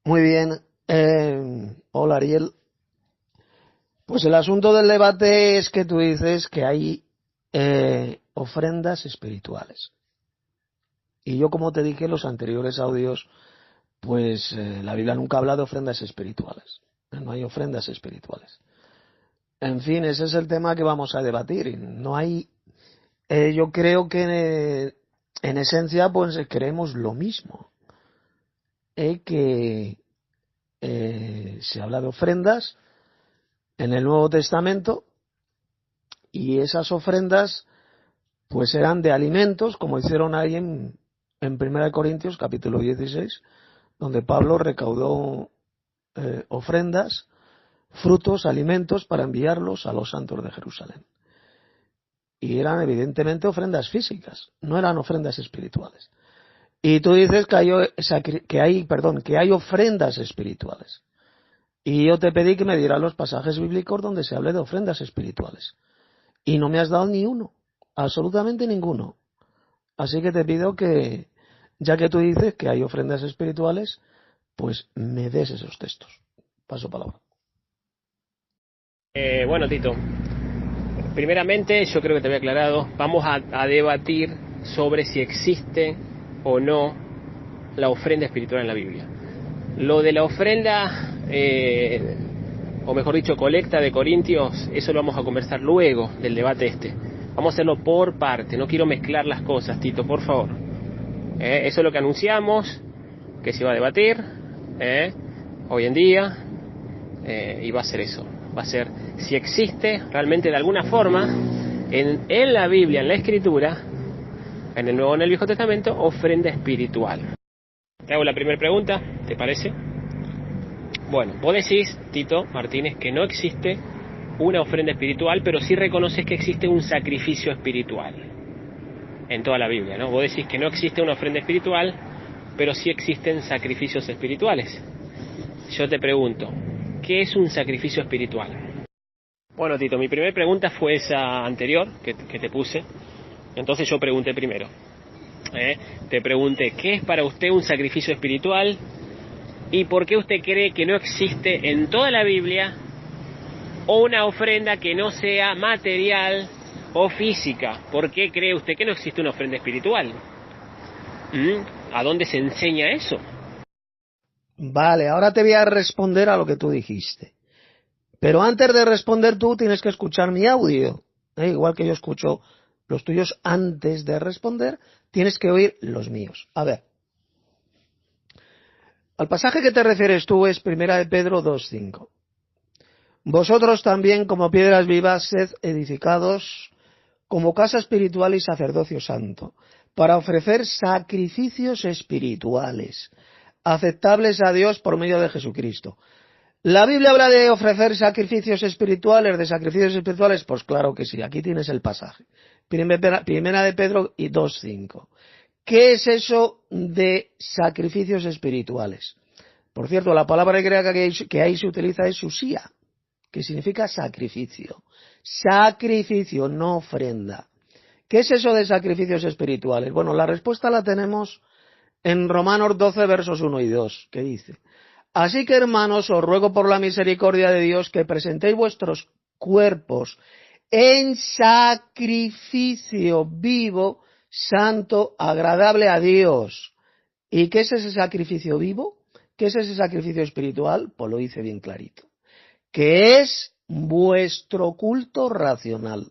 Muy bien. Hola Ariel. Pues el asunto del debate es que tú dices que hay ofrendas espirituales. Y yo, como te dije en los anteriores audios, pues la Biblia nunca habla de ofrendas espirituales. No hay ofrendas espirituales. En fin, ese es el tema que vamos a debatir. No hay, yo creo que en esencia pues creemos lo mismo. Que se habla de ofrendas en el Nuevo Testamento y esas ofrendas pues eran de alimentos, como hicieron ahí en 1 Corintios capítulo 16, donde Pablo recaudó ofrendas, frutos, alimentos para enviarlos a los santos de Jerusalén. Y eran evidentemente ofrendas físicas, no eran ofrendas espirituales. Y tú dices que hay ofrendas espirituales. Y yo te pedí que me dieras los pasajes bíblicos donde se hable de ofrendas espirituales. Y no me has dado ni uno, absolutamente ninguno. Así que te pido que, ya que tú dices que hay ofrendas espirituales, pues me des esos textos. Paso palabra. Bueno, Tito, primeramente yo creo que te había aclarado, vamos a debatir sobre si existe o no la ofrenda espiritual en la Biblia. Lo de la ofrenda, o mejor dicho, colecta de Corintios, eso lo vamos a conversar luego del debate este. Vamos a hacerlo por parte, no quiero mezclar las cosas, Tito, por favor. Eso es lo que anunciamos, que se iba a debatir hoy en día, y va a ser eso. Va a ser si existe realmente de alguna forma en la Biblia, en la Escritura, en el Nuevo o en el Viejo Testamento, ofrenda espiritual. Te hago la primera pregunta, ¿te parece? Bueno, vos decís, Tito Martínez, que no existe una ofrenda espiritual, pero sí reconoces que existe un sacrificio espiritual en toda la Biblia, ¿no? Vos decís que no existe una ofrenda espiritual, pero sí existen sacrificios espirituales. Yo te pregunto, ¿qué es un sacrificio espiritual? Bueno, Tito, mi primera pregunta fue esa anterior que te puse. Entonces yo pregunté primero. Te pregunté, ¿qué es para usted un sacrificio espiritual? ¿Y por qué usted cree que no existe en toda la Biblia una ofrenda que no sea material o física? ¿Por qué cree usted que no existe una ofrenda espiritual? ¿A dónde se enseña eso? Vale, ahora te voy a responder a lo que tú dijiste. Pero antes de responder tú tienes que escuchar mi audio. Igual que yo escucho los tuyos antes de responder, tienes que oír los míos. A ver, al pasaje que te refieres tú es 1 Pedro 2:5. Vosotros también, como piedras vivas, sed edificados como casa espiritual y sacerdocio santo, para ofrecer sacrificios espirituales, aceptables a Dios por medio de Jesucristo. ¿La Biblia habla de ofrecer sacrificios espirituales, de sacrificios espirituales? Pues claro que sí, aquí tienes el pasaje. Primera de Pedro 2:5. ¿Qué es eso de sacrificios espirituales? Por cierto, la palabra griega que ahí se utiliza es usía, que significa sacrificio. Sacrificio, no ofrenda. ¿Qué es eso de sacrificios espirituales? Bueno, la respuesta la tenemos en Romanos 12, versos 1 y 2, que dice: Así que, hermanos, os ruego por la misericordia de Dios que presentéis vuestros cuerpos en sacrificio vivo, santo, agradable a Dios. ¿Y qué es ese sacrificio vivo? ¿Qué es ese sacrificio espiritual? Pues lo dice bien clarito. Que es vuestro culto racional.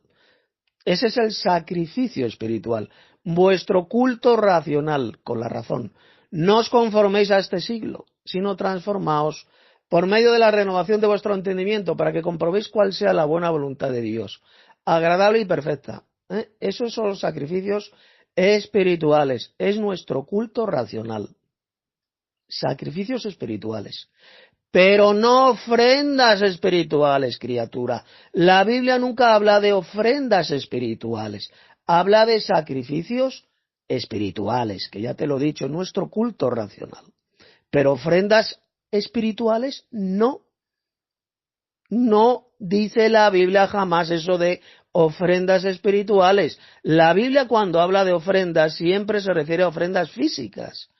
Ese es el sacrificio espiritual. Vuestro culto racional, con la razón. No os conforméis a este siglo, sino transformaos por medio de la renovación de vuestro entendimiento, para que comprobéis cuál sea la buena voluntad de Dios, agradable y perfecta. Esos son los sacrificios espirituales. Es nuestro culto racional. Sacrificios espirituales. Pero no ofrendas espirituales, criatura. La Biblia nunca habla de ofrendas espirituales. Habla de sacrificios espirituales, que ya te lo he dicho, nuestro culto racional. Pero ofrendas espirituales no. No dice la Biblia jamás eso de ofrendas espirituales. La Biblia, cuando habla de ofrendas, siempre se refiere a ofrendas físicas.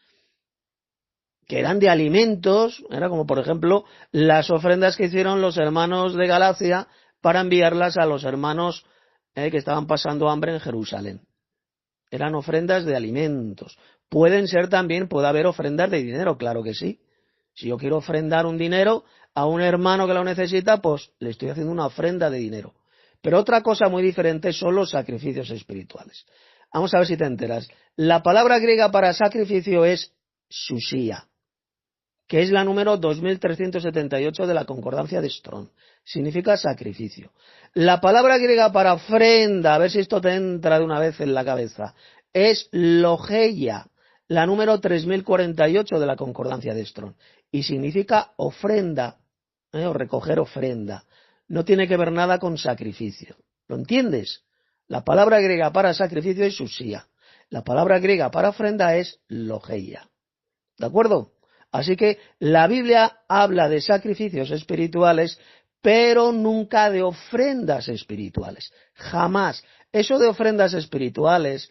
que eran de alimentos, era como por ejemplo las ofrendas que hicieron los hermanos de Galacia para enviarlas a los hermanos que estaban pasando hambre en Jerusalén. Eran ofrendas de alimentos. Puede haber ofrendas de dinero, claro que sí. Si yo quiero ofrendar un dinero a un hermano que lo necesita, pues le estoy haciendo una ofrenda de dinero. Pero otra cosa muy diferente son los sacrificios espirituales. Vamos a ver si te enteras. La palabra griega para sacrificio es susía, que es la número 2378 de la concordancia de Strong. Significa sacrificio. La palabra griega para ofrenda, a ver si esto te entra de una vez en la cabeza, es logeia, la número 3048 de la concordancia de Strong. Y significa ofrenda, o recoger ofrenda. No tiene que ver nada con sacrificio. ¿Lo entiendes? La palabra griega para sacrificio es susía. La palabra griega para ofrenda es logeia. ¿De acuerdo? Así que la Biblia habla de sacrificios espirituales, pero nunca de ofrendas espirituales. Jamás. Eso de ofrendas espirituales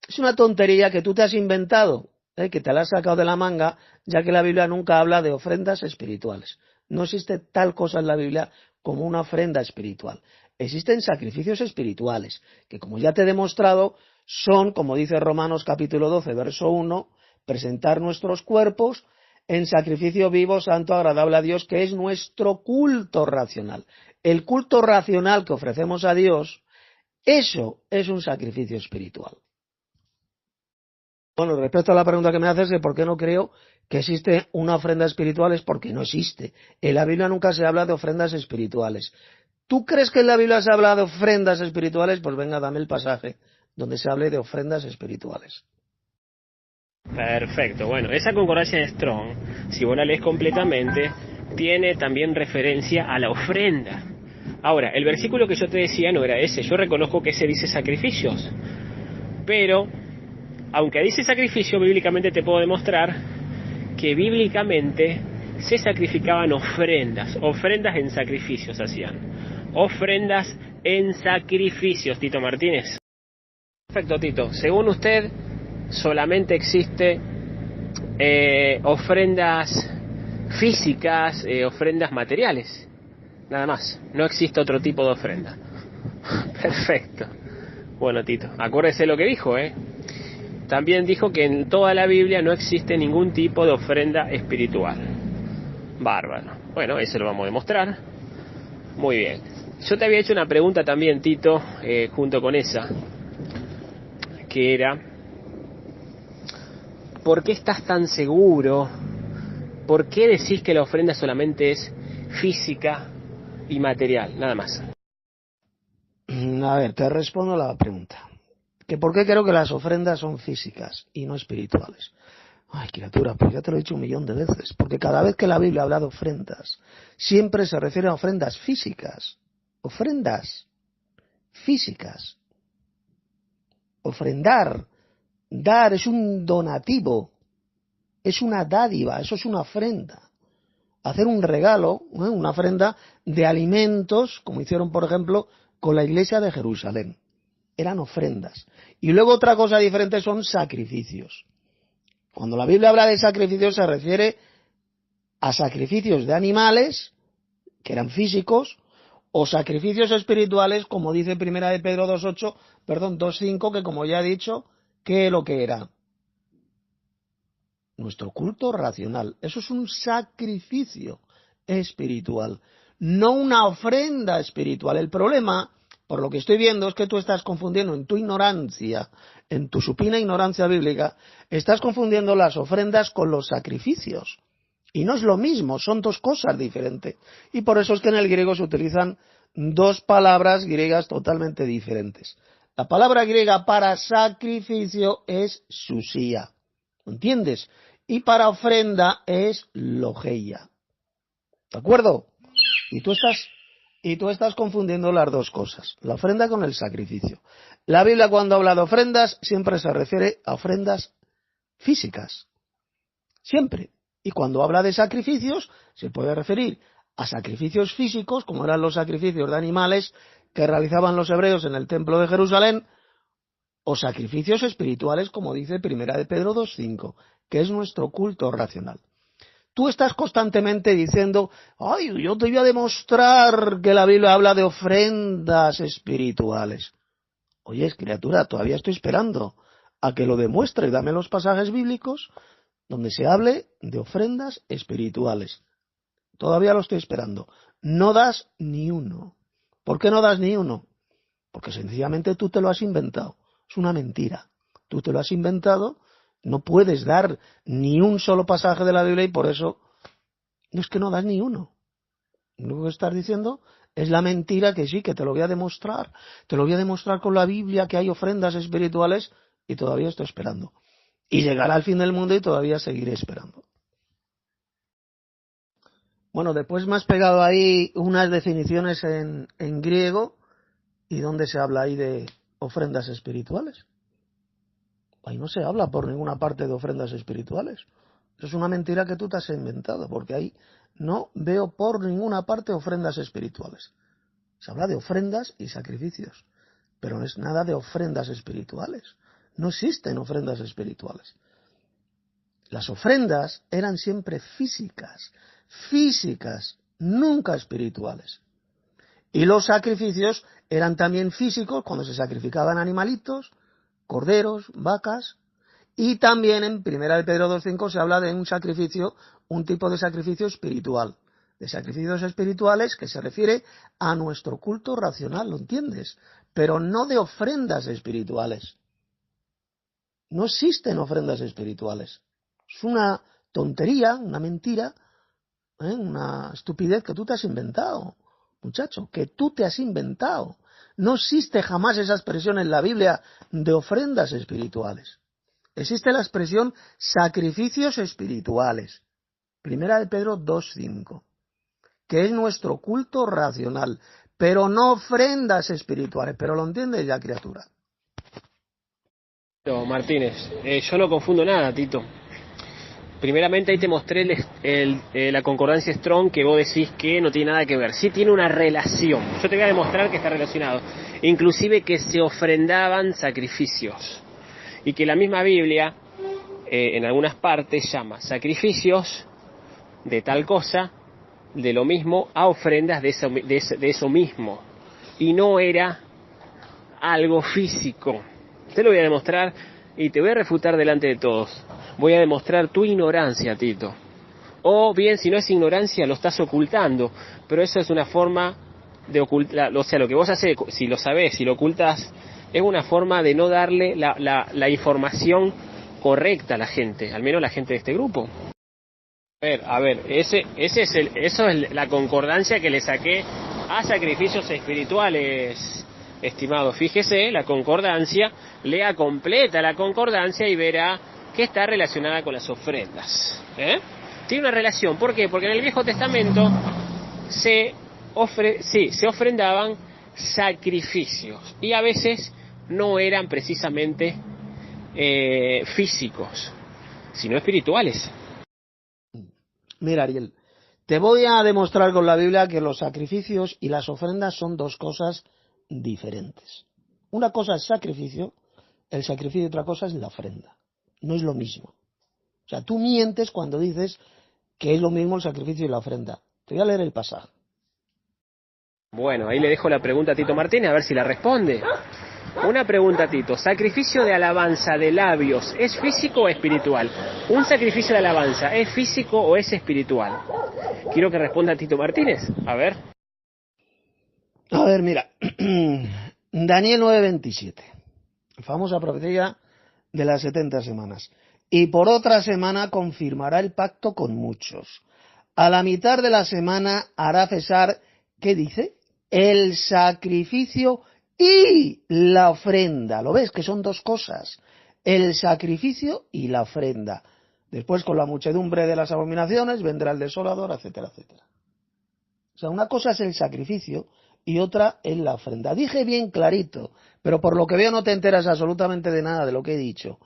es una tontería que tú te has inventado, que te la has sacado de la manga, ya que la Biblia nunca habla de ofrendas espirituales. No existe tal cosa en la Biblia como una ofrenda espiritual. Existen sacrificios espirituales, que como ya te he demostrado, son, como dice Romanos capítulo 12, verso 1, presentar nuestros cuerpos en sacrificio vivo, santo, agradable a Dios, que es nuestro culto racional. El culto racional que ofrecemos a Dios, eso es un sacrificio espiritual. Bueno, respecto a la pregunta que me haces de por qué no creo que existe una ofrenda espiritual, es porque no existe. En la Biblia nunca se habla de ofrendas espirituales. ¿Tú crees que en la Biblia se habla de ofrendas espirituales? Pues venga, dame el pasaje donde se hable de ofrendas espirituales. Perfecto, bueno, esa concordancia de Strong, si vos la lees completamente, tiene también referencia a la ofrenda. Ahora, el versículo que yo te decía no era ese, yo reconozco que ese dice sacrificios, pero, aunque dice sacrificio, bíblicamente te puedo demostrar que bíblicamente se sacrificaban ofrendas en sacrificios hacían, ofrendas en sacrificios, Tito Martínez. Perfecto, Tito, según usted, solamente existe ofrendas físicas, ofrendas materiales, nada más, no existe otro tipo de ofrenda. Perfecto. Bueno, Tito, acuérdese lo que dijo, También dijo que en toda la Biblia no existe ningún tipo de ofrenda espiritual. Bárbaro. Bueno, eso lo vamos a demostrar. Muy bien. Yo te había hecho una pregunta también, Tito, junto con esa, que era: ¿por qué estás tan seguro? ¿Por qué decís que la ofrenda solamente es física y material? Nada más. A ver, te respondo la pregunta. ¿Que por qué creo que las ofrendas son físicas y no espirituales? Ay, criatura, pues ya te lo he dicho 1.000.000 de veces. Porque cada vez que la Biblia habla de ofrendas, siempre se refiere a ofrendas físicas. Ofrendas físicas. Ofrendar, dar, es un donativo, es una dádiva, eso es una ofrenda. Hacer un regalo, una ofrenda de alimentos, como hicieron, por ejemplo, con la iglesia de Jerusalén. Eran ofrendas. Y luego otra cosa diferente son sacrificios. Cuando la Biblia habla de sacrificios se refiere a sacrificios de animales, que eran físicos, o sacrificios espirituales, como dice Primera de Pedro 2.5, que como ya he dicho, ¿qué es lo que era? Nuestro culto racional. Eso es un sacrificio espiritual, no una ofrenda espiritual. El problema, por lo que estoy viendo, es que tú estás confundiendo en tu ignorancia, en tu supina ignorancia bíblica, estás confundiendo las ofrendas con los sacrificios. Y no es lo mismo, son dos cosas diferentes. Y por eso es que en el griego se utilizan dos palabras griegas totalmente diferentes. La palabra griega para sacrificio es susía, ¿entiendes? Y para ofrenda es logeia. ¿De acuerdo? Y tú estás confundiendo las dos cosas, la ofrenda con el sacrificio. La Biblia, cuando habla de ofrendas, siempre se refiere a ofrendas físicas. Siempre. Y cuando habla de sacrificios, se puede referir a sacrificios físicos, como eran los sacrificios de animales que realizaban los hebreos en el templo de Jerusalén, o sacrificios espirituales, como dice Primera de Pedro 2.5, que es nuestro culto racional. Tú estás constantemente diciendo, ay, yo te voy a demostrar que la Biblia habla de ofrendas espirituales. Oye, criatura, todavía estoy esperando a que lo demuestre. Dame los pasajes bíblicos donde se hable de ofrendas espirituales. Todavía lo estoy esperando. No das ni uno. ¿Por qué no das ni uno? Porque sencillamente tú te lo has inventado. Es una mentira. Tú te lo has inventado, no puedes dar ni un solo pasaje de la Biblia y por eso no es que no das ni uno. Lo que estás diciendo es la mentira que sí, que te lo voy a demostrar. Te lo voy a demostrar con la Biblia que hay ofrendas espirituales y todavía estoy esperando. Y llegará el fin del mundo y todavía seguiré esperando. Bueno, después me has pegado ahí unas definiciones en griego y dónde se habla ahí de ofrendas espirituales. Ahí no se habla por ninguna parte de ofrendas espirituales. Eso es una mentira que tú te has inventado, porque ahí no veo por ninguna parte ofrendas espirituales. Se habla de ofrendas y sacrificios, pero no es nada de ofrendas espirituales. No existen ofrendas espirituales. Las ofrendas eran siempre físicas, nunca espirituales. Y los sacrificios eran también físicos cuando se sacrificaban animalitos, corderos, vacas, y también en 1 Pedro 2.5 se habla de un sacrificio, un tipo de sacrificio espiritual, de sacrificios espirituales que se refiere a nuestro culto racional, ¿lo entiendes? Pero no de ofrendas espirituales. No existen ofrendas espirituales. Es una tontería, una mentira, una estupidez que tú te has inventado, muchacho, que tú te has inventado. No existe jamás esa expresión en la Biblia de ofrendas espirituales. Existe la expresión sacrificios espirituales. 1 Pedro 2.5, que es nuestro culto racional, pero no ofrendas espirituales. Pero lo entiende ya, criatura. No, Martínez, yo no confundo nada, Tito. Primeramente ahí te mostré la concordancia Strong, que vos decís que no tiene nada que ver. Sí tiene una relación. Yo te voy a demostrar que está relacionado. Inclusive que se ofrendaban sacrificios. Y que la misma Biblia, en algunas partes, llama sacrificios de tal cosa, de lo mismo, a ofrendas de eso mismo. Y no era algo físico. Te lo voy a demostrar y te voy a refutar delante de todos. Voy a demostrar tu ignorancia, Tito. O bien, si no es ignorancia, lo estás ocultando. Pero eso es una forma de ocultar. O sea, lo que vos haces, si lo sabés, si lo ocultás, es una forma de no darle la información correcta a la gente, al menos la gente de este grupo. A ver, eso es la concordancia que le saqué a sacrificios espirituales, estimado. Fíjese, la concordancia, lea completa la concordancia y verá que está relacionada con las ofrendas. Tiene una relación, ¿por qué? Porque en el Viejo Testamento se ofrendaban sacrificios y a veces no eran precisamente físicos, sino espirituales. Mira, Ariel, te voy a demostrar con la Biblia que los sacrificios y las ofrendas son dos cosas diferentes. Una cosa es el sacrificio y otra cosa es la ofrenda. No es lo mismo. O sea, tú mientes cuando dices que es lo mismo el sacrificio y la ofrenda. Te voy a leer el pasaje. Bueno, ahí le dejo la pregunta a Tito Martínez, a ver si la responde. Una pregunta, Tito. ¿Sacrificio de alabanza de labios es físico o espiritual? ¿Un sacrificio de alabanza es físico o es espiritual? Quiero que responda Tito Martínez. A ver. A ver, mira. Daniel 9:27. Famosa profecía de las 70 semanas. Y por otra semana confirmará el pacto con muchos. A la mitad de la semana hará cesar, ¿qué dice? El sacrificio y la ofrenda. ¿Lo ves? Que son dos cosas. El sacrificio y la ofrenda. Después, con la muchedumbre de las abominaciones, vendrá el desolador, etcétera, etcétera. O sea, una cosa es el sacrificio y otra es la ofrenda. Dije bien clarito, pero por lo que veo no te enteras absolutamente de nada de lo que he dicho.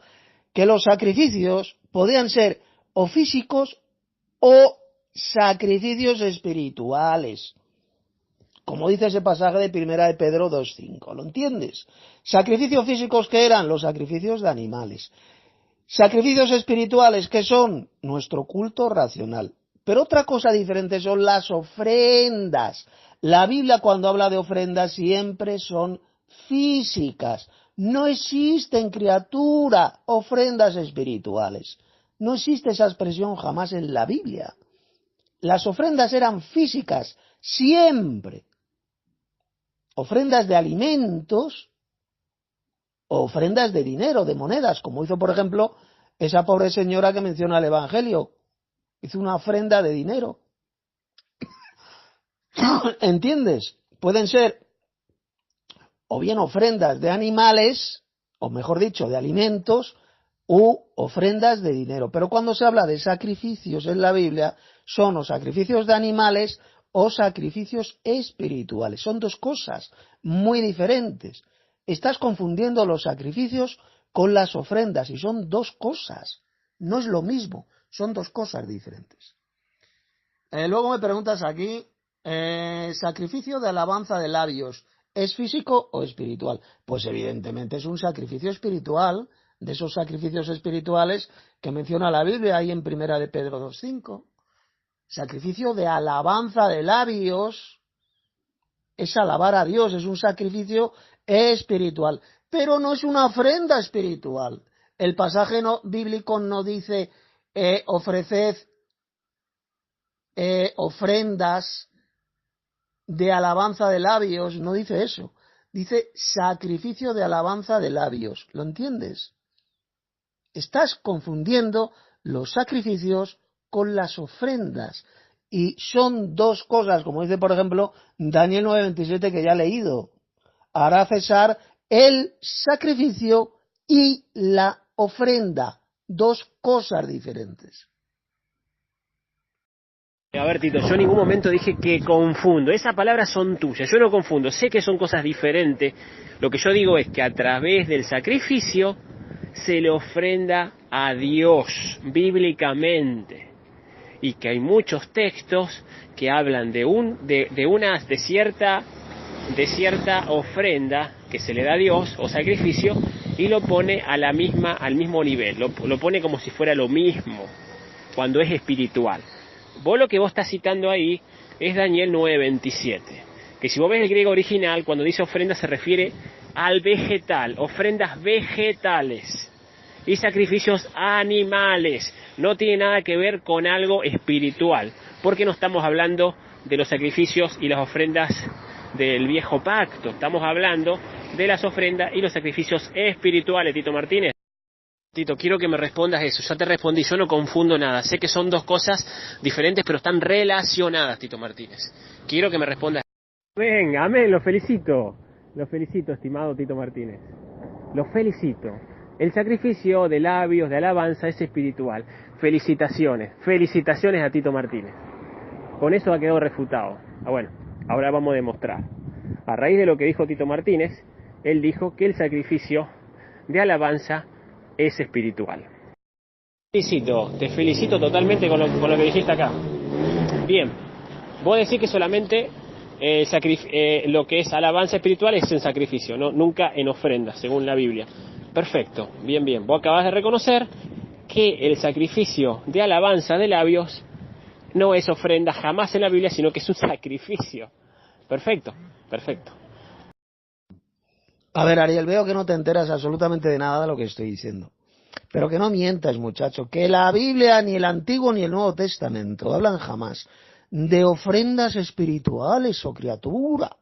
Que los sacrificios podían ser o físicos o sacrificios espirituales. Como dice ese pasaje de 1 Pedro 2.5, ¿lo entiendes? Sacrificios físicos, ¿qué eran? Los sacrificios de animales. Sacrificios espirituales, ¿qué son? Nuestro culto racional. Pero otra cosa diferente son las ofrendas. La Biblia cuando habla de ofrendas siempre son físicas. No existen, criatura, ofrendas espirituales. No existe esa expresión jamás en la Biblia. Las ofrendas eran físicas, siempre. Ofrendas de alimentos, o ofrendas de dinero, de monedas, como hizo, por ejemplo, esa pobre señora que menciona el Evangelio. Hizo una ofrenda de dinero. ¿Entiendes? Pueden ser o bien ofrendas de animales, o mejor dicho, de alimentos, u ofrendas de dinero. Pero cuando se habla de sacrificios en la Biblia, son o sacrificios de animales o sacrificios espirituales. Son dos cosas muy diferentes. Estás confundiendo los sacrificios con las ofrendas y son dos cosas. No es lo mismo, son dos cosas diferentes. Luego me preguntas aquí, sacrificio de alabanza de labios, ¿es físico o espiritual? Pues evidentemente es un sacrificio espiritual, de esos sacrificios espirituales que menciona la Biblia ahí en 1 de Pedro 2:5. Sacrificio de alabanza de labios es alabar a Dios, es un sacrificio espiritual, pero no es una ofrenda espiritual. El pasaje bíblico no dice ofreced ofrendas de alabanza de labios, no dice eso. Dice sacrificio de alabanza de labios. ¿Lo entiendes? Estás confundiendo los sacrificios con las ofrendas. Y son dos cosas, como dice, por ejemplo, Daniel 9:27, que ya he leído. Hará cesar el sacrificio y la ofrenda. Dos cosas diferentes. A ver, Tito, yo en ningún momento dije que confundo. Esas palabras son tuyas. Yo no confundo. Sé que son cosas diferentes. Lo que yo digo es que a través del sacrificio se le ofrenda a Dios bíblicamente. Y que hay muchos textos que hablan de cierta ofrenda que se le da a Dios o sacrificio y lo pone al mismo nivel. Lo pone como si fuera lo mismo cuando es espiritual. Lo que vos estás citando ahí es Daniel 9:27, que si vos ves el griego original, cuando dice ofrenda se refiere al vegetal, ofrendas vegetales y sacrificios animales. No tiene nada que ver con algo espiritual, porque no estamos hablando de los sacrificios y las ofrendas del viejo pacto, estamos hablando de las ofrendas y los sacrificios espirituales, Tito Martínez. Tito, quiero que me respondas eso. Ya te respondí, yo no confundo nada. Sé que son dos cosas diferentes, pero están relacionadas, Tito Martínez. Quiero que me respondas. Venga, amén, lo felicito, estimado Tito Martínez. Lo felicito. El sacrificio de labios, de alabanza, es espiritual. Felicitaciones a Tito Martínez. Con eso ha quedado refutado. Bueno, ahora vamos a demostrar. A raíz de lo que dijo Tito Martínez, él dijo que el sacrificio de alabanza es espiritual. Te felicito totalmente con lo que dijiste acá. Bien, vos decís que solamente lo que es alabanza espiritual es en sacrificio, ¿no? Nunca en ofrenda, según la Biblia. Perfecto, bien. Vos acabás de reconocer que el sacrificio de alabanza de labios no es ofrenda jamás en la Biblia, sino que es un sacrificio. Perfecto. A ver, Ariel, veo que no te enteras absolutamente de nada de lo que estoy diciendo. Pero que no mientas, muchacho, que la Biblia, ni el Antiguo ni el Nuevo Testamento, hablan jamás de ofrendas espirituales, o criatura.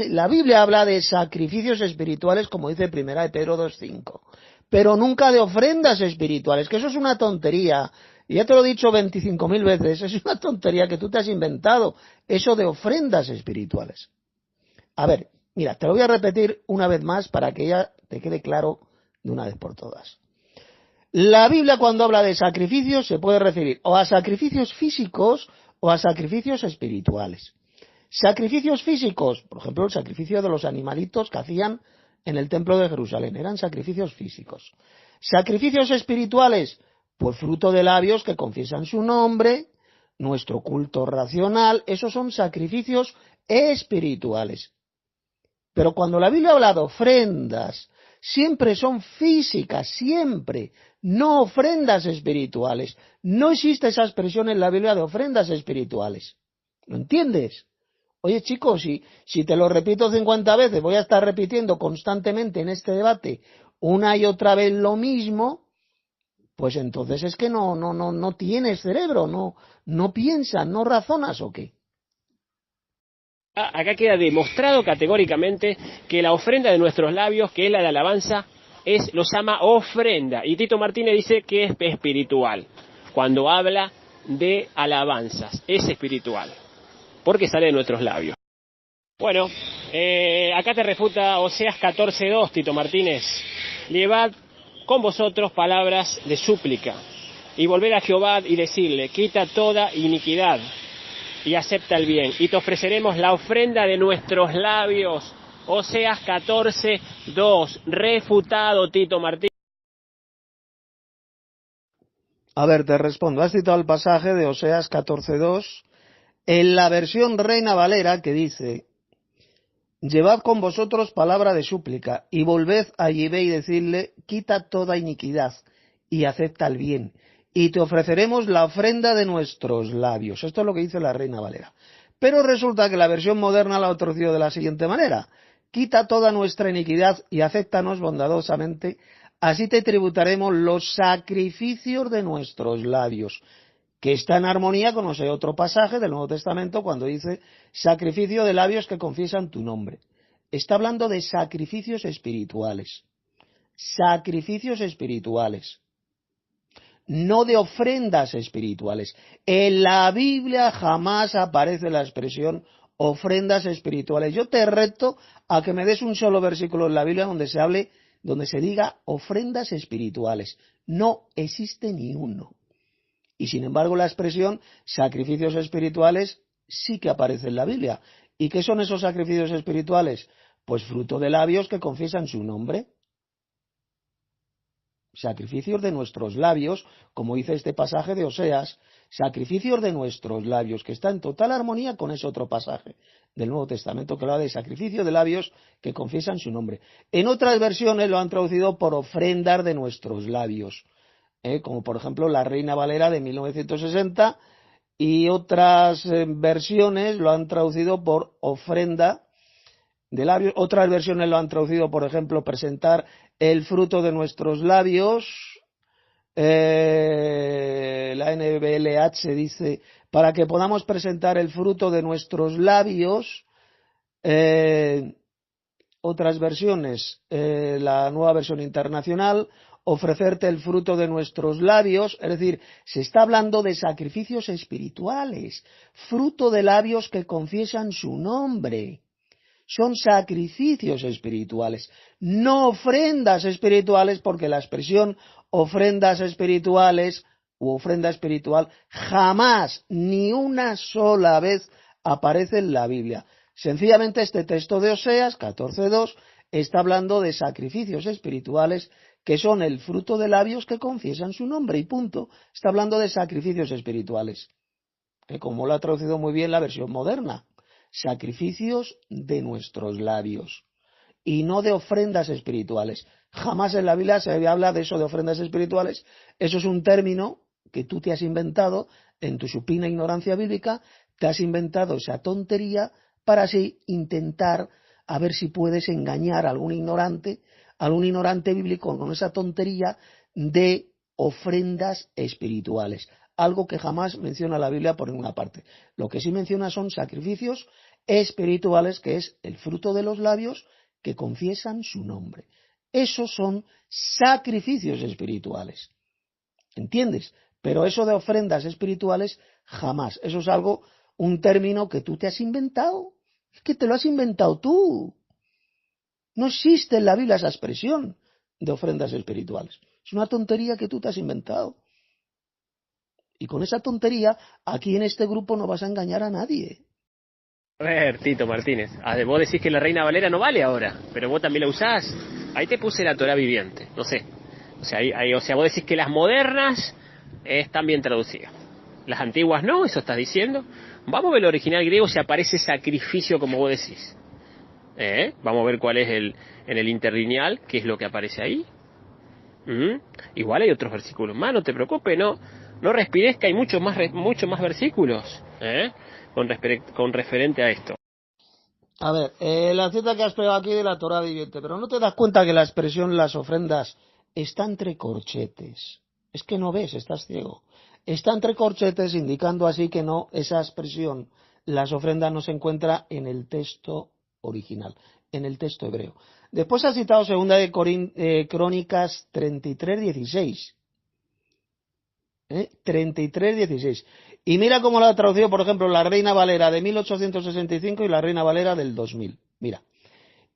La Biblia habla de sacrificios espirituales, como dice 1 de Pedro 2:5, pero nunca de ofrendas espirituales, que eso es una tontería. Y ya te lo he dicho 25.000 veces, es una tontería que tú te has inventado, eso de ofrendas espirituales. A ver, mira, te lo voy a repetir una vez más para que ya te quede claro de una vez por todas. La Biblia, cuando habla de sacrificios, se puede referir o a sacrificios físicos o a sacrificios espirituales. Sacrificios físicos, por ejemplo, el sacrificio de los animalitos que hacían en el templo de Jerusalén, eran sacrificios físicos. Sacrificios espirituales, pues fruto de labios que confiesan su nombre, nuestro culto racional, esos son sacrificios espirituales. Pero cuando la Biblia habla de ofrendas, siempre son físicas, siempre, no ofrendas espirituales. No existe esa expresión en la Biblia de ofrendas espirituales. ¿Lo entiendes? Oye, chicos, si te lo repito 50 veces, voy a estar repitiendo constantemente en este debate una y otra vez lo mismo, pues entonces es que no tienes cerebro, no piensas, no razonas o qué. Acá queda demostrado categóricamente que la ofrenda de nuestros labios, que es la de alabanza, lo llama ofrenda. Y Tito Martínez dice que es espiritual. Cuando habla de alabanzas, es espiritual. Porque sale de nuestros labios. Bueno, acá te refuta Oseas 14:2, Tito Martínez. Llevad con vosotros palabras de súplica, y volver a Jehová y decirle, quita toda iniquidad, y acepta el bien, y te ofreceremos la ofrenda de nuestros labios. Oseas 14:2, refutado, Tito Martínez. A ver, te respondo. Has citado el pasaje de Oseas 14:2 en la versión Reina Valera que dice: llevad con vosotros palabra de súplica, y volved a Yahvé y decidle, quita toda iniquidad, y acepta el bien, y te ofreceremos la ofrenda de nuestros labios. Esto es lo que dice la Reina Valera. Pero resulta que la versión moderna la ha traducido de la siguiente manera: quita toda nuestra iniquidad y acéptanos bondadosamente, así te tributaremos los sacrificios de nuestros labios. Que está en armonía con ese otro pasaje del Nuevo Testamento cuando dice sacrificio de labios que confiesan tu nombre. Está hablando de sacrificios espirituales. Sacrificios espirituales. No de ofrendas espirituales. En la Biblia jamás aparece la expresión ofrendas espirituales. Yo te reto a que me des un solo versículo en la Biblia donde se diga ofrendas espirituales. No existe ni uno. Y sin embargo la expresión sacrificios espirituales sí que aparece en la Biblia. ¿Y qué son esos sacrificios espirituales? Pues fruto de labios que confiesan su nombre. Sacrificios de nuestros labios, como dice este pasaje de Oseas, sacrificios de nuestros labios, que está en total armonía con ese otro pasaje del Nuevo Testamento que habla de sacrificio de labios que confiesan su nombre. En otras versiones lo han traducido por ofrendas de nuestros labios. Como por ejemplo la Reina Valera de 1960, y otras versiones lo han traducido por ofrenda de labios, otras versiones lo han traducido, por ejemplo, presentar el fruto de nuestros labios. La NBLH dice, para que podamos presentar el fruto de nuestros labios. Otras versiones, la Nueva Versión Internacional, ofrecerte el fruto de nuestros labios, es decir, se está hablando de sacrificios espirituales, fruto de labios que confiesan su nombre. Son sacrificios espirituales, no ofrendas espirituales, porque la expresión ofrendas espirituales u ofrenda espiritual jamás, ni una sola vez aparece en la Biblia. Sencillamente este texto de Oseas 14:2 está hablando de sacrificios espirituales que son el fruto de labios que confiesan su nombre y punto. Está hablando de sacrificios espirituales, como lo ha traducido muy bien la versión moderna. Sacrificios de nuestros labios y no de ofrendas espirituales. Jamás en la Biblia se habla de eso de ofrendas espirituales. Eso es un término que tú te has inventado en tu supina ignorancia bíblica, te has inventado esa tontería para así intentar a ver si puedes engañar a algún ignorante bíblico con esa tontería de ofrendas espirituales. Algo que jamás menciona la Biblia por ninguna parte. Lo que sí menciona son sacrificios espirituales, que es el fruto de los labios que confiesan su nombre. Esos son sacrificios espirituales. ¿Entiendes? Pero eso de ofrendas espirituales, jamás. Eso es un término que tú te has inventado. Es que te lo has inventado tú. No existe en la Biblia esa expresión de ofrendas espirituales. Es una tontería que tú te has inventado. Y con esa tontería, aquí en este grupo no vas a engañar a nadie. A ver, Tito Martínez, vos decís que la Reina Valera no vale ahora, pero vos también la usás. Ahí te puse la Torá viviente, no sé. O sea, vos decís que las modernas están bien traducidas. Las antiguas no, eso estás diciendo. Vamos a ver el original griego si aparece sacrificio como vos decís. Vamos a ver cuál es en el interlineal, qué es lo que aparece ahí. Igual hay otros versículos más, no te preocupes, no respires, que hay muchos más versículos con referente a esto. A ver, la cita que has pegado aquí de la Torá viviente, pero ¿no te das cuenta que la expresión las ofrendas está entre corchetes? Es que no ves, estás ciego. Está entre corchetes, indicando así que no, esa expresión, las ofrendas, no se encuentra en el texto original, en el texto hebreo. Después ha citado segunda de Crónicas 33:16. 33:16. Y mira cómo lo ha traducido, por ejemplo, la Reina Valera de 1865 y la Reina Valera del 2000. Mira.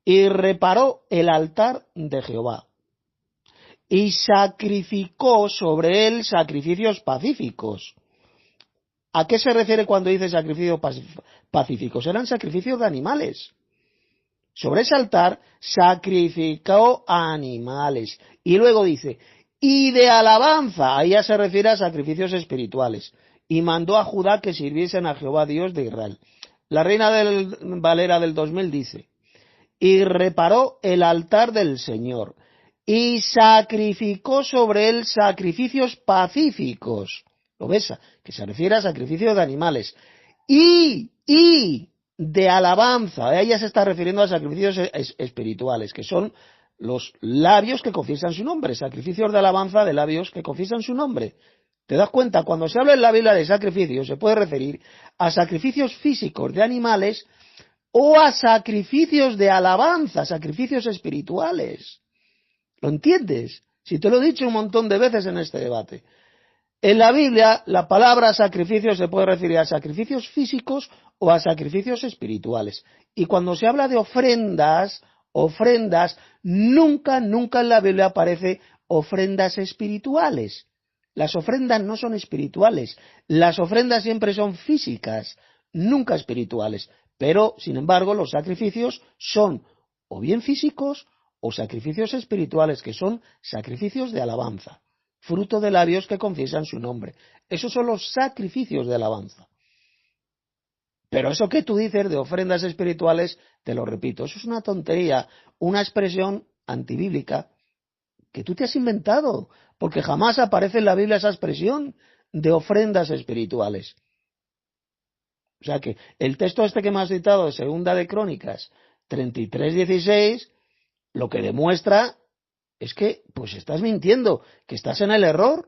Y reparó el altar de Jehová y sacrificó sobre él sacrificios pacíficos. ¿A qué se refiere cuando dice sacrificios pacíficos? Eran sacrificios de animales. Sobre ese altar sacrificó animales. Y luego dice, y de alabanza, ahí ya se refiere a sacrificios espirituales. Y mandó a Judá que sirviesen a Jehová Dios de Israel. La Reina Valera del 2000 dice, y reparó el altar del Señor, y sacrificó sobre él sacrificios pacíficos. ¿Lo ves? Que se refiere a sacrificios de animales. Y de alabanza. Ella se está refiriendo a sacrificios espirituales, que son los labios que confiesan su nombre. Sacrificios de alabanza de labios que confiesan su nombre. ¿Te das cuenta? Cuando se habla en la Biblia de sacrificios, se puede referir a sacrificios físicos de animales o a sacrificios de alabanza, sacrificios espirituales. ¿Lo entiendes? Si te lo he dicho un montón de veces en este debate. En la Biblia, la palabra sacrificio se puede referir a sacrificios físicos o a sacrificios espirituales. Y cuando se habla de ofrendas, nunca en la Biblia aparece ofrendas espirituales. Las ofrendas no son espirituales. Las ofrendas siempre son físicas, nunca espirituales. Pero, sin embargo, los sacrificios son o bien físicos o sacrificios espirituales, que son sacrificios de alabanza, fruto de labios que confiesan su nombre. Esos son los sacrificios de alabanza. Pero eso que tú dices de ofrendas espirituales, te lo repito, eso es una tontería, una expresión antibíblica que tú te has inventado, porque jamás aparece en la Biblia esa expresión de ofrendas espirituales. O sea que el texto este que me has citado de Segunda de Crónicas 33:16, lo que demuestra es que pues estás mintiendo, que estás en el error,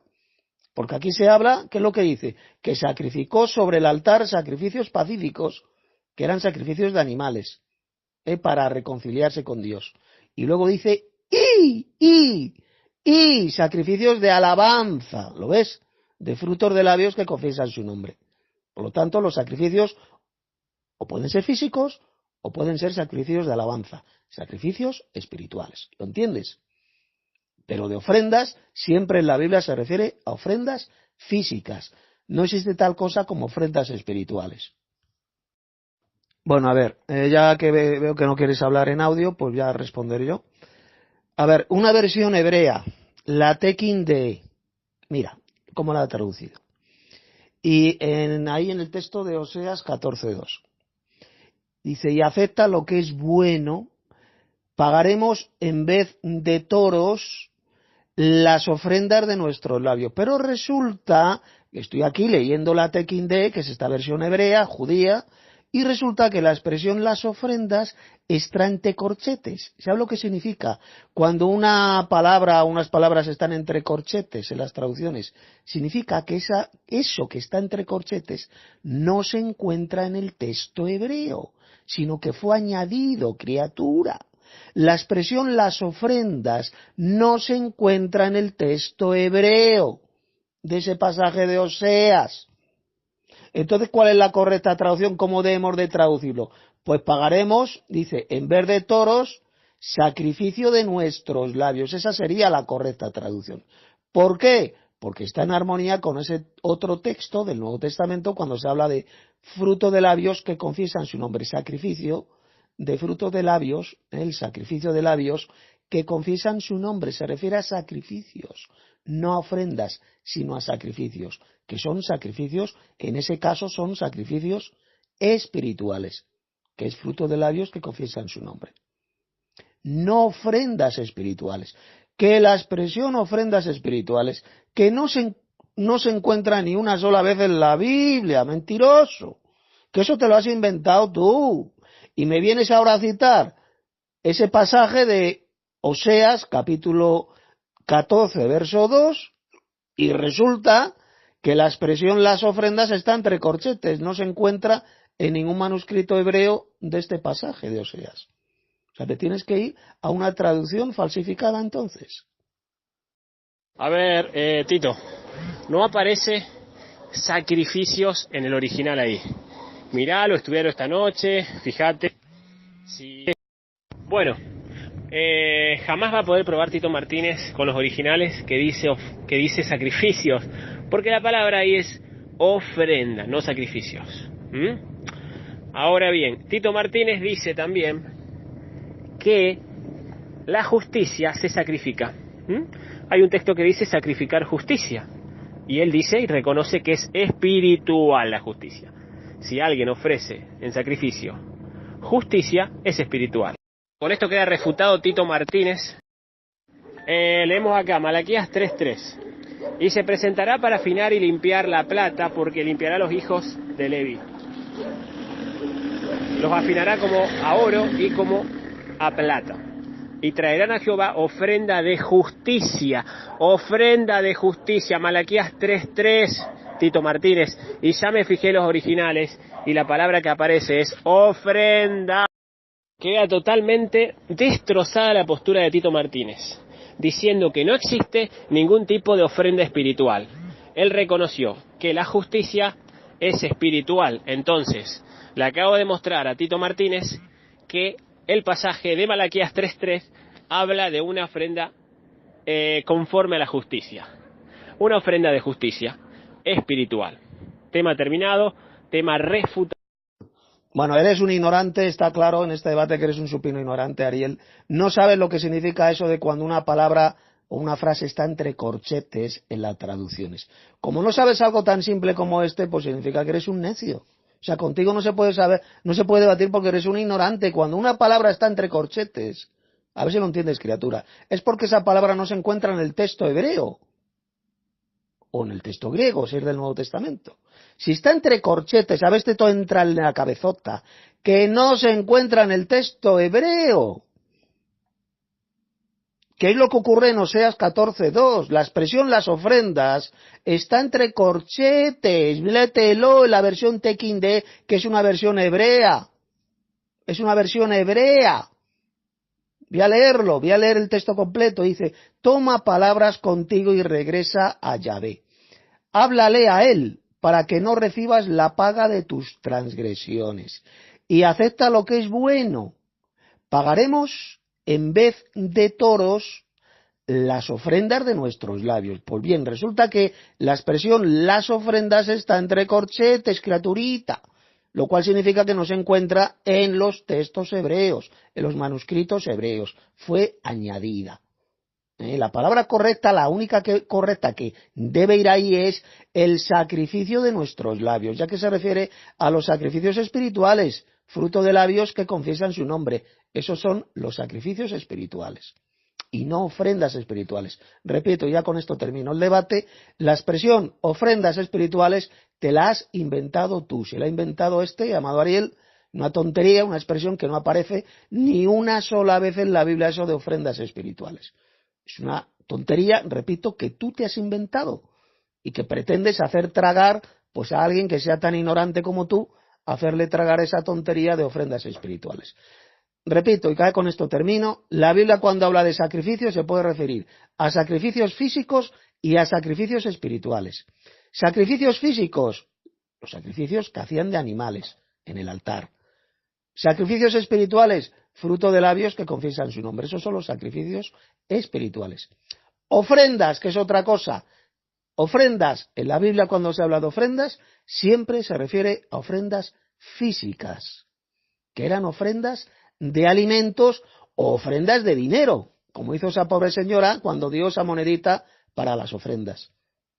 porque aquí se habla, ¿qué es lo que dice? Que sacrificó sobre el altar sacrificios pacíficos, que eran sacrificios de animales, para reconciliarse con Dios. Y luego dice, y sacrificios de alabanza, ¿lo ves? De frutos de labios que confiesan su nombre. Por lo tanto, los sacrificios o pueden ser físicos o pueden ser sacrificios de alabanza, sacrificios espirituales. ¿Lo entiendes? Pero de ofrendas, siempre en la Biblia se refiere a ofrendas físicas. No existe tal cosa como ofrendas espirituales. Bueno, a ver, ya que veo que no quieres hablar en audio, pues ya responderé yo. A ver, una versión hebrea, la Tekin de, mira, cómo la ha traducido. Y ahí en el texto de Oseas 14:2. Dice, y acepta lo que es bueno, pagaremos en vez de toros las ofrendas de nuestros labios. Pero resulta, estoy aquí leyendo la Tequindé, que es esta versión hebrea, judía, y resulta que la expresión las ofrendas está entre corchetes. ¿Sabes lo que significa? Cuando una palabra o unas palabras están entre corchetes en las traducciones, significa que eso que está entre corchetes no se encuentra en el texto hebreo, sino que fue añadido, criatura. La expresión las ofrendas no se encuentra en el texto hebreo de ese pasaje de Oseas. Entonces, ¿cuál es la correcta traducción? ¿Cómo debemos de traducirlo? Pues pagaremos, dice, en vez de toros, sacrificio de nuestros labios. Esa sería la correcta traducción. ¿Por qué? Porque está en armonía con ese otro texto del Nuevo Testamento cuando se habla de fruto de labios que confiesan su nombre, sacrificio de fruto de labios, el sacrificio de labios que confiesan su nombre. Se refiere a sacrificios, no a ofrendas, sino a sacrificios, que son sacrificios, en ese caso son sacrificios espirituales. que es fruto de labios que confiesan su nombre. No ofrendas espirituales. Que la expresión ofrendas espirituales, que no se encuentra ni una sola vez en la Biblia, mentiroso, que eso te lo has inventado tú. Y me vienes ahora a citar ese pasaje de Oseas, capítulo 14, verso 2, y resulta que la expresión las ofrendas está entre corchetes, no se encuentra en ningún manuscrito hebreo de este pasaje de Oseas. O sea, te tienes que ir a una traducción falsificada entonces. A ver, Tito, no aparece sacrificios en el original ahí. Mirá, lo estudiaron esta noche, fíjate. Sí. Bueno, jamás va a poder probar Tito Martínez con los originales que dice sacrificios, porque la palabra ahí es ofrenda, no sacrificios. Ahora bien, Tito Martínez dice también que la justicia se sacrifica. Hay un texto que dice sacrificar justicia, y él dice y reconoce que es espiritual la justicia. Si alguien ofrece en sacrificio justicia, es espiritual. Con esto queda refutado Tito Martínez. Leemos acá Malaquías 3:3. Y se presentará para afinar y limpiar la plata, porque limpiará a los hijos de Leví. Los afinará como a oro y como a plata. Y traerán a Jehová ofrenda de justicia. Ofrenda de justicia. Malaquías 3:3. Tito Martínez. Y ya me fijé los originales. Y la palabra que aparece es ofrenda. Queda totalmente destrozada la postura de Tito Martínez, diciendo que no existe ningún tipo de ofrenda espiritual. Él reconoció que la justicia es espiritual. Entonces, le acabo de mostrar a Tito Martínez que el pasaje de Malaquías 3:3 habla de una ofrenda conforme a la justicia. Una ofrenda de justicia espiritual. Tema terminado, tema refutado. Bueno, eres un ignorante, está claro en este debate que eres un supino ignorante, Ariel. No sabes lo que significa eso de cuando una palabra o una frase está entre corchetes en las traducciones. Como no sabes algo tan simple como este, pues significa que eres un necio. O sea, contigo no se puede saber, no se puede debatir porque eres un ignorante. Cuando una palabra está entre corchetes, a ver si lo entiendes, criatura, es porque esa palabra no se encuentra en el texto hebreo o en el texto griego, si es del Nuevo Testamento. Si está entre corchetes, a veces todo entra en la cabezota, que no se encuentra en el texto hebreo. ¿Qué es lo que ocurre en Oseas 14:2? La expresión las ofrendas está entre corchetes. Léetelo en la versión Tekindé, que es una versión hebrea. Es una versión hebrea. Voy a leerlo, voy a leer el texto completo. Dice, toma palabras contigo y regresa a Yahvé. Háblale a él, para que no recibas la paga de tus transgresiones. Y acepta lo que es bueno. Pagaremos, en vez de toros, las ofrendas de nuestros labios. Pues bien, resulta que la expresión las ofrendas está entre corchetes, criaturita, lo cual significa que no se encuentra en los textos hebreos, en los manuscritos hebreos. Fue añadida. La palabra correcta, la única correcta que debe ir ahí es el sacrificio de nuestros labios, ya que se refiere a los sacrificios espirituales, fruto de labios que confiesan su nombre. Esos son los sacrificios espirituales y no ofrendas espirituales. Repito, ya con esto termino el debate. La expresión ofrendas espirituales te la has inventado tú. Se la ha inventado este llamado Ariel. Una tontería, una expresión que no aparece ni una sola vez en la Biblia, eso de ofrendas espirituales. Es una tontería, repito, que tú te has inventado y que pretendes hacer tragar pues a alguien que sea tan ignorante como tú, hacerle tragar esa tontería de ofrendas espirituales. Repito, y con esto termino, la Biblia cuando habla de sacrificios se puede referir a sacrificios físicos y a sacrificios espirituales. Sacrificios físicos, los sacrificios que hacían de animales en el altar. Sacrificios espirituales, fruto de labios que confiesan su nombre. Esos son los sacrificios espirituales. Ofrendas, que es otra cosa. Ofrendas, en la Biblia cuando se habla de ofrendas, siempre se refiere a ofrendas físicas, que eran ofrendas de alimentos o ofrendas de dinero, como hizo esa pobre señora cuando dio esa monedita para las ofrendas.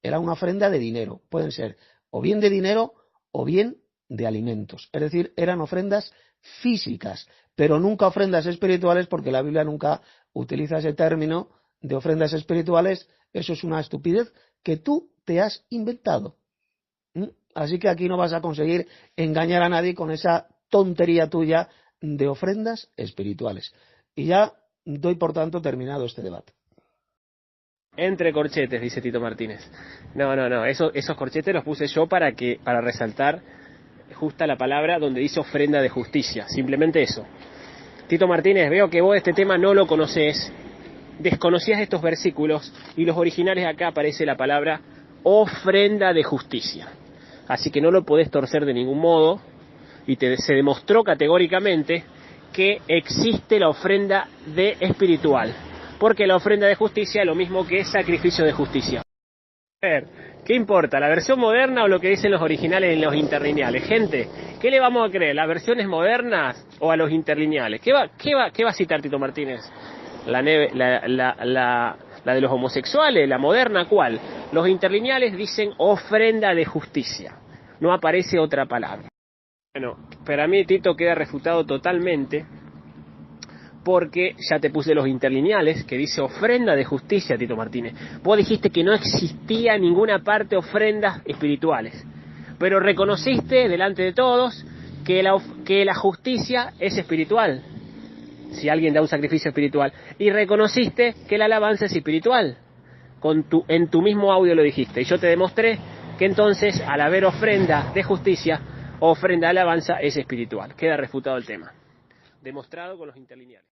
Era una ofrenda de dinero, pueden ser o bien de dinero o bien de alimentos, es decir, eran ofrendas físicas, pero nunca ofrendas espirituales, porque la Biblia nunca utiliza ese término de ofrendas espirituales. Eso es una estupidez que tú te has inventado. Así que aquí no vas a conseguir engañar a nadie con esa tontería tuya de ofrendas espirituales. Y ya doy por tanto terminado este debate. Entre corchetes, dice Tito Martínez. No, esos corchetes los puse yo para resaltar justa la palabra donde dice ofrenda de justicia, simplemente eso. Tito Martínez, veo que vos este tema no lo conocés, desconocías estos versículos, y los originales acá aparece la palabra ofrenda de justicia. Así que no lo podés torcer de ningún modo, y se demostró categóricamente que existe la ofrenda de espiritual, porque la ofrenda de justicia es lo mismo que sacrificio de justicia. A ver, ¿qué importa? ¿La versión moderna o lo que dicen los originales en los interlineales? Gente, ¿qué le vamos a creer? ¿Las versiones modernas o a los interlineales? ¿Qué va a citar Tito Martínez? La de los homosexuales, la moderna, ¿cuál? Los interlineales dicen ofrenda de justicia. No aparece otra palabra. Bueno, para mí Tito queda refutado totalmente, porque ya te puse los interlineales, que dice ofrenda de justicia, Tito Martínez. Vos dijiste que no existía en ninguna parte ofrendas espirituales, pero reconociste delante de todos que la justicia es espiritual, si alguien da un sacrificio espiritual, y reconociste que la alabanza es espiritual. En tu mismo audio lo dijiste, y yo te demostré que entonces, al haber ofrenda de justicia, ofrenda de alabanza es espiritual. Queda refutado el tema, demostrado con los interlineales.